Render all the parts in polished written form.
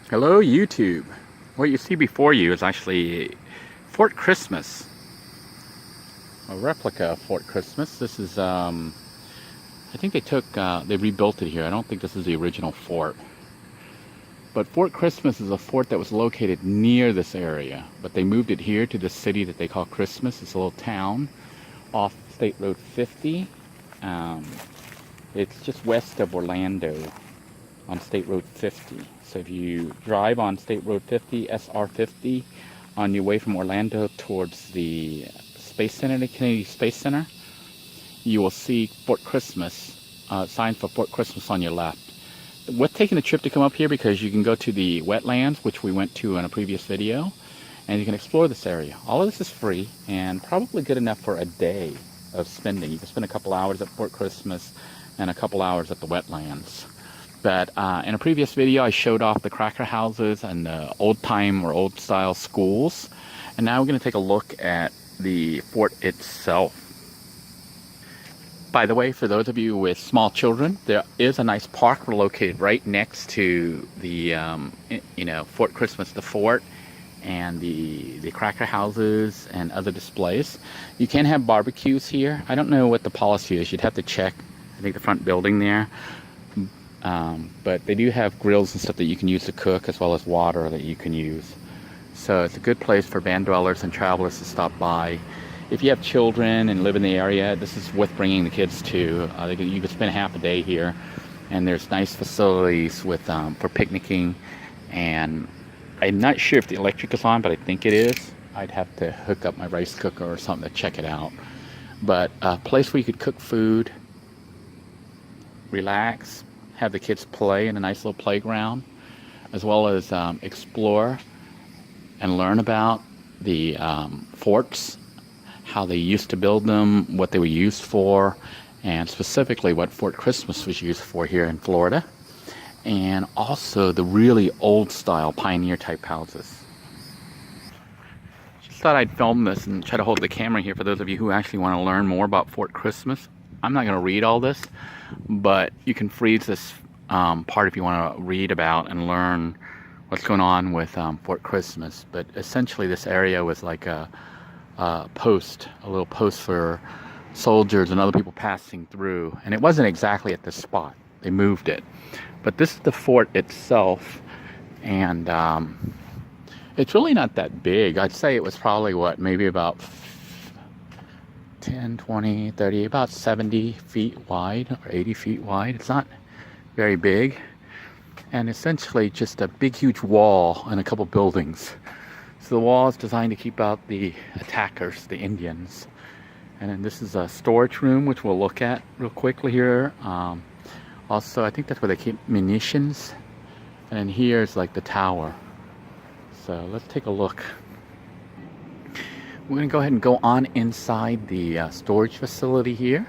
Hello YouTube. What you see before you is actually Fort Christmas, a replica of Fort Christmas. This is, I think they rebuilt it here. I don't think this is the original fort. But Fort Christmas is a fort that was located near this area, but they moved it here to the city that they call Christmas. It's a little town off State Road 50. Um, it's just west of Orlando on State Road 50. So if you drive on State Road 50, SR 50, on your way from Orlando towards the Space Center, the Kennedy Space Center, you will see Fort Christmas, signs for Fort Christmas on your left. Worth taking the trip to come up here because you can go to the wetlands, which we went to in a previous video, and you can explore this area. All of this is free and probably good enough for a day of spending. You can spend a couple hours at Fort Christmas and a couple hours at the wetlands. But in a previous video, I showed off the cracker houses and the old-time or old-style schools. And now we're going to take a look at the fort itself. By the way, for those of you with small children, there is a nice park located right next to the, Fort Christmas, the fort, and the cracker houses and other displays. You can have barbecues here. I don't know what the policy is. You'd have to check, I think, the front building there. But they do have grills and stuff that you can use to cook, as well as water that you can use. So it's a good place for band dwellers and travelers to stop by. If you have children and live in the area, this is worth bringing the kids to. You can spend half a day here, and there's nice facilities with for picnicking. And I'm not sure if the electric is on, but I think it is. I'd have to hook up my rice cooker or something to check it out. But a place where you could cook food, relax, have the kids play in a nice little playground, as well as explore and learn about the forts, how they used to build them, what they were used for, and specifically what Fort Christmas was used for here in Florida, and also the really old style pioneer type houses. Just thought I'd film this and try to hold the camera here for those of you who actually want to learn more about Fort Christmas. I'm not going to read all this, but you can freeze this part if you want to read about and learn what's going on with Fort Christmas. But essentially this area was like a little post for soldiers and other people passing through. And it wasn't exactly at this spot. They moved it. But this is the fort itself, and it's really not that big. I'd say it was probably, maybe about 10, 20, 30, about 70 feet wide or 80 feet wide. It's not very big. And essentially just a big, huge wall and a couple buildings. So the wall is designed to keep out the attackers, the Indians. And then this is a storage room, which we'll look at real quickly here. Also, I think that's where they keep munitions. And then here's like the tower. So let's take a look. We're going to go ahead and go on inside the storage facility here.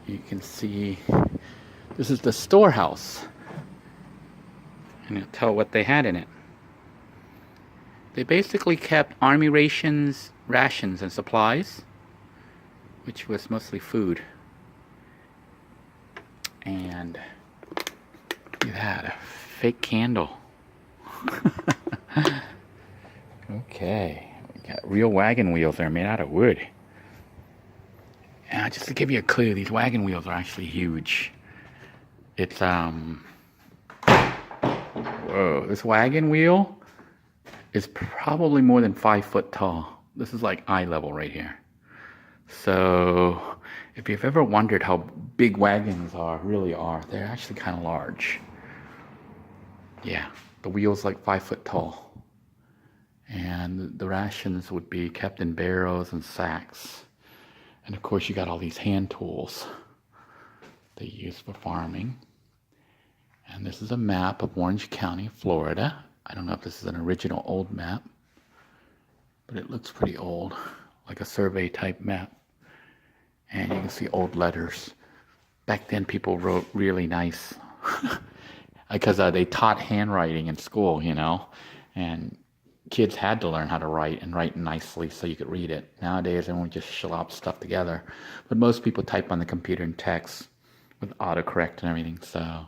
You can see this is the storehouse. And it'll tell what they had in it. They basically kept army rations and supplies, which was mostly food. And you had a fake candle. Okay, we got real wagon wheels there made out of wood. And just to give you a clue, these wagon wheels are actually huge. It's whoa, this wagon wheel is probably more than 5 foot tall. This is like eye level right here. So if you've ever wondered how big wagons really are, they're actually kind of large. Yeah, the wheel's like 5 foot tall. And the rations would be kept in barrels and sacks. And of course you got all these hand tools they use for farming. And this is a map of Orange County, Florida. I don't know if this is an original old map, but it looks pretty old, like a survey type map. And you can see old letters. Back then people wrote really nice because they taught handwriting in school, and kids had to learn how to write and write nicely so you could read it. Nowadays everyone just slop stuff together, but most people type on the computer and text with autocorrect and everything, so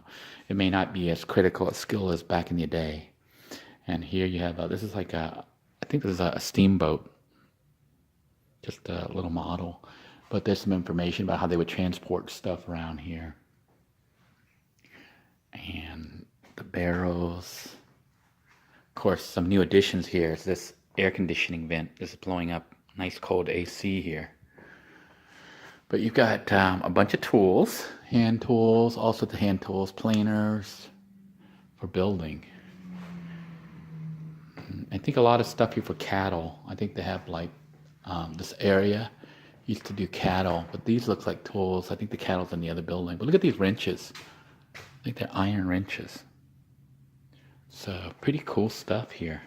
it may not be as critical a skill as back in the day. And here you have this is like I think this is a steamboat, just a little model, but there's some information about how they would transport stuff around here. And the barrels. Of course, some new additions here is this air conditioning vent. This is blowing up nice cold AC here. But you've got a bunch of tools, hand tools, also the hand tools, planers for building. I think a lot of stuff here for cattle. I think they have like this area used to do cattle, but these look like tools. I think the cattle's in the other building. But look at these wrenches. I think they're iron wrenches. So pretty cool stuff here.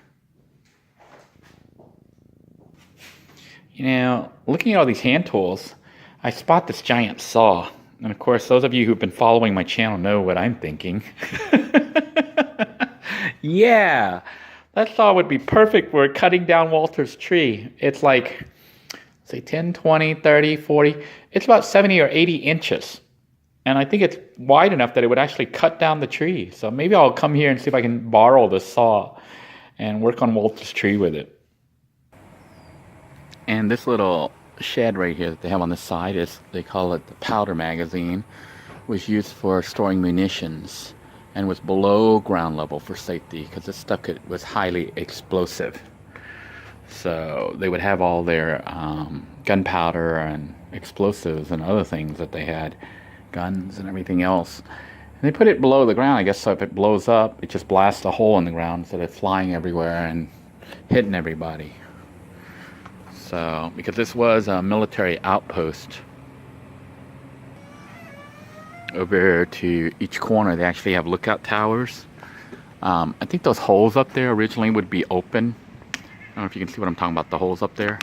You know, looking at all these hand tools, I spot this giant saw. And of course, those of you who've been following my channel know what I'm thinking. Yeah, that saw would be perfect for cutting down Walter's tree. It's like, say 10, 20, 30, 40. It's about 70 or 80 inches. And I think it's wide enough that it would actually cut down the tree. So maybe I'll come here and see if I can borrow this saw and work on Walter's tree with it. And this little shed right here that they have on the side is, they call it the powder magazine, was used for storing munitions and was below ground level for safety because this stuff was highly explosive. So they would have all their gunpowder and explosives and other things that they had, guns and everything else. And they put it below the ground, I guess, so if it blows up, it just blasts a hole in the ground instead of flying everywhere and hitting everybody. So, because this was a military outpost. Over to each corner, they actually have lookout towers. I think those holes up there originally would be open. I don't know if you can see what I'm talking about, the holes up there.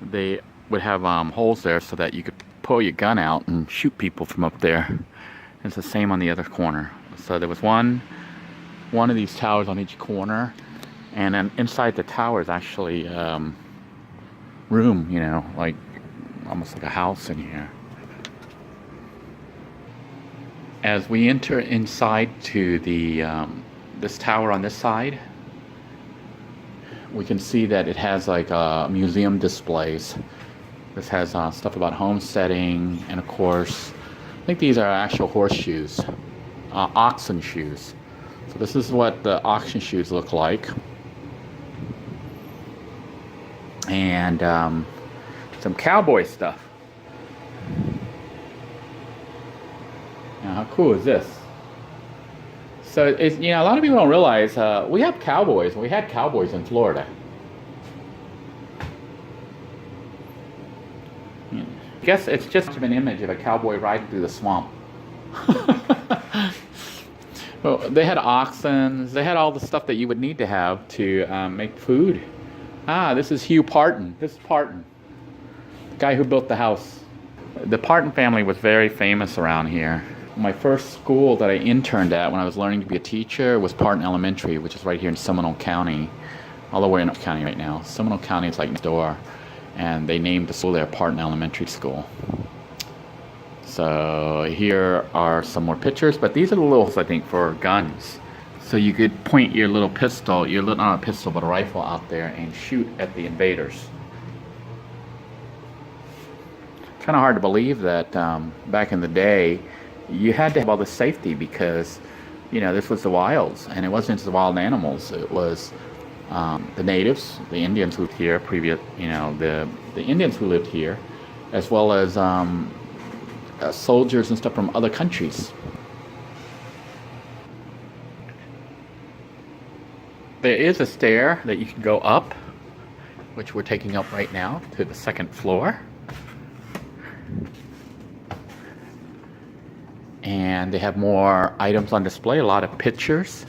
They would have holes there so that you could pull your gun out and shoot people from up there. It's the same on the other corner. So there was one of these towers on each corner, and then inside the tower is actually room, you know, like almost like a house in here. As we enter inside to the this tower on this side, we can see that it has like museum displays. This has stuff about homesteading, and of course, I think these are actual horseshoes, oxen shoes. So this is what the oxen shoes look like. And some cowboy stuff. Now, how cool is this? So, it's, you know, a lot of people don't realize we have cowboys. We had cowboys in Florida. I guess it's just an image of a cowboy riding through the swamp. Well, they had oxen. They had all the stuff that you would need to have to make food. Ah, this is Hugh Parton. This is Parton, the guy who built the house. The Parton family was very famous around here. My first school that I interned at when I was learning to be a teacher was Parton Elementary, which is right here in Seminole County. Although we're in County right now. Seminole County is like next door. And they named the school there Parton Elementary School. So here are some more pictures, but these are the little, I think, for guns. So you could point your little pistol, not a pistol, but a rifle out there and shoot at the invaders. Kind of hard to believe that back in the day, you had to have all this safety because, you know, this was the wilds, and it wasn't just the wild animals. It was the natives, the Indians who lived here, the Indians who lived here, as well as soldiers and stuff from other countries. There is a stair that you can go up, which we're taking up right now, to the second floor. And they have more items on display, a lot of pictures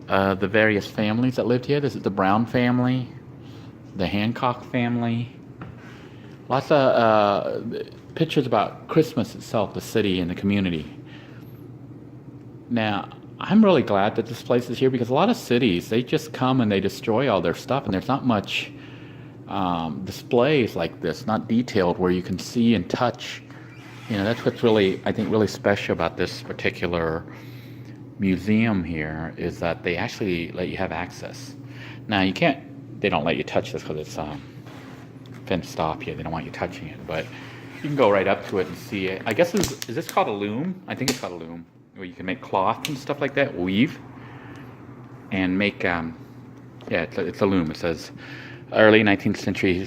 of the various families that lived here. This is the Brown family, the Hancock family. Lots of pictures about Christmas itself, the city and the community. Now, I'm really glad that this place is here because a lot of cities, they just come and they destroy all their stuff, and there's not much displays like this, not detailed, where you can see and touch You know, that's what's really, I think, really special about this particular museum here is that they actually let you have access. Now, you can't, they don't let you touch this because it's fenced off here. They don't want you touching it, but you can go right up to it and see it. I guess, is this called a loom? I think it's called a loom, where you can make cloth and stuff like that, weave, and make, yeah, it's a loom. It says early 19th century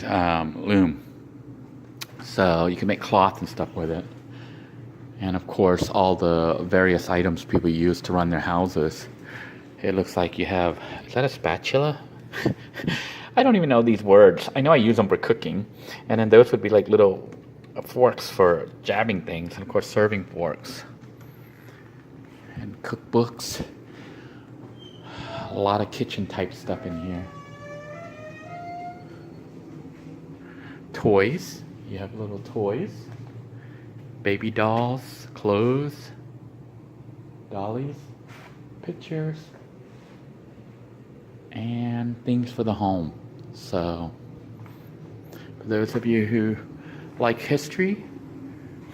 loom. So you can make cloth and stuff with it. And of course, all the various items people use to run their houses. It looks like you have, is that a spatula? I don't even know these words. I know I use them for cooking. And then those would be like little forks for jabbing things. And of course, serving forks. And cookbooks. A lot of kitchen type stuff in here. Toys. You have little toys, baby dolls, clothes, dollies, pictures, and things for the home. So, for those of you who like history,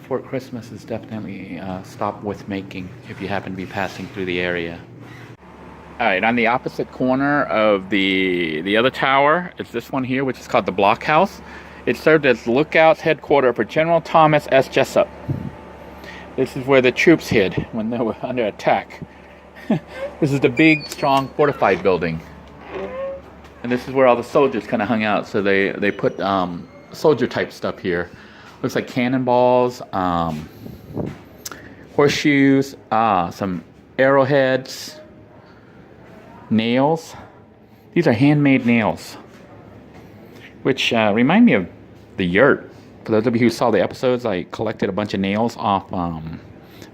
Fort Christmas is definitely a stop worth making if you happen to be passing through the area. All right, on the opposite corner of the other tower is this one here, which is called the Block House. It served as Lookout's headquarters for General Thomas S. Jessup. This is where the troops hid when they were under attack. This is the big, strong, fortified building. And this is where all the soldiers kind of hung out. So they put soldier-type stuff here. Looks like cannonballs, horseshoes, some arrowheads, nails. These are handmade nails, which remind me of the yurt. For those of you who saw the episodes, I collected a bunch of nails off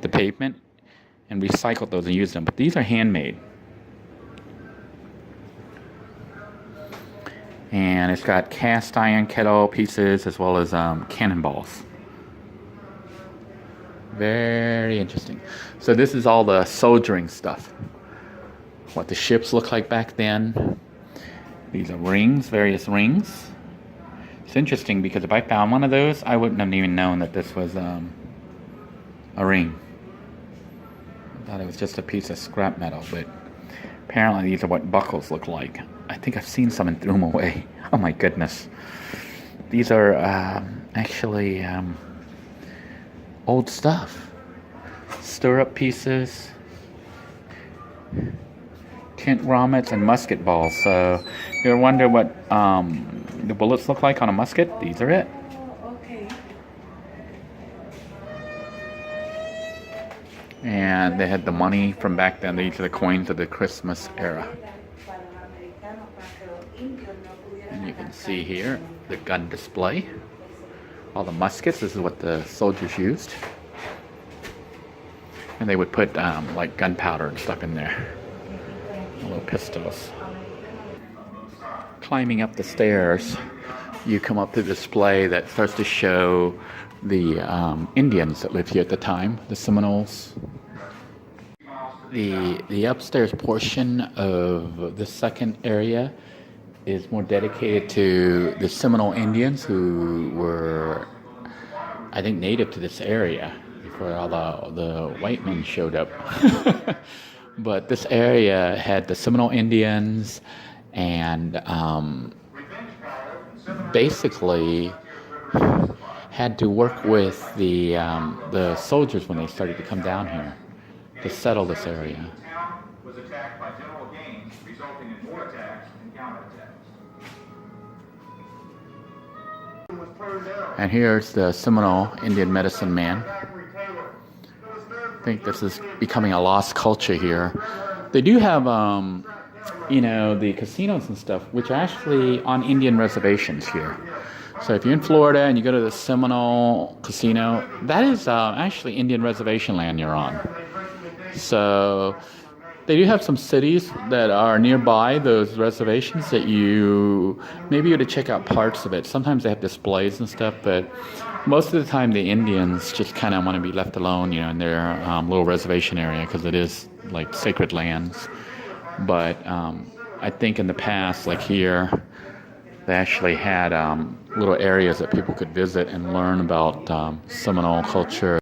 the pavement and recycled those and used them. But these are handmade. And it's got cast iron kettle pieces as well as cannonballs. Very interesting. So this is all the soldiering stuff. What the ships look like back then. These are rings, various rings. It's interesting because if I found one of those, I wouldn't have even known that this was a ring. I thought it was just a piece of scrap metal, but apparently these are what buckles look like. I think I've seen some and threw them away. Oh my goodness. These are actually old stuff. Stirrup pieces, tent grommets, and musket balls. So you wonder what the bullets look like on a musket? These are it. Okay. And they had the money from back then. These are the coins of the Christmas era. And you can see here the gun display. All the muskets, this is what the soldiers used. And they would put like gunpowder and stuff in there. Little pistols. Climbing up the stairs, you come up to the display that starts to show the Indians that lived here at the time, the Seminoles. The upstairs portion of the second area is more dedicated to the Seminole Indians who were, I think, native to this area before all the white men showed up. But this area had the Seminole Indians and basically had to work with the soldiers when they started to come down here to settle this area. Was attacked by general gains, resulting in more attacks and counterattacks. And here's the Seminole Indian medicine man. I think this is becoming a lost culture here. They do have, the casinos and stuff, which are actually on Indian reservations here. So if you're in Florida and you go to the Seminole Casino, that is actually Indian reservation land you're on. So they do have some cities that are nearby those reservations that maybe you to check out parts of it. Sometimes they have displays and stuff, but most of the time the Indians just kind of want to be left alone, in their little reservation area because it is like sacred lands. But I think in the past, like here, They actually had little areas that people could visit and learn about Seminole culture.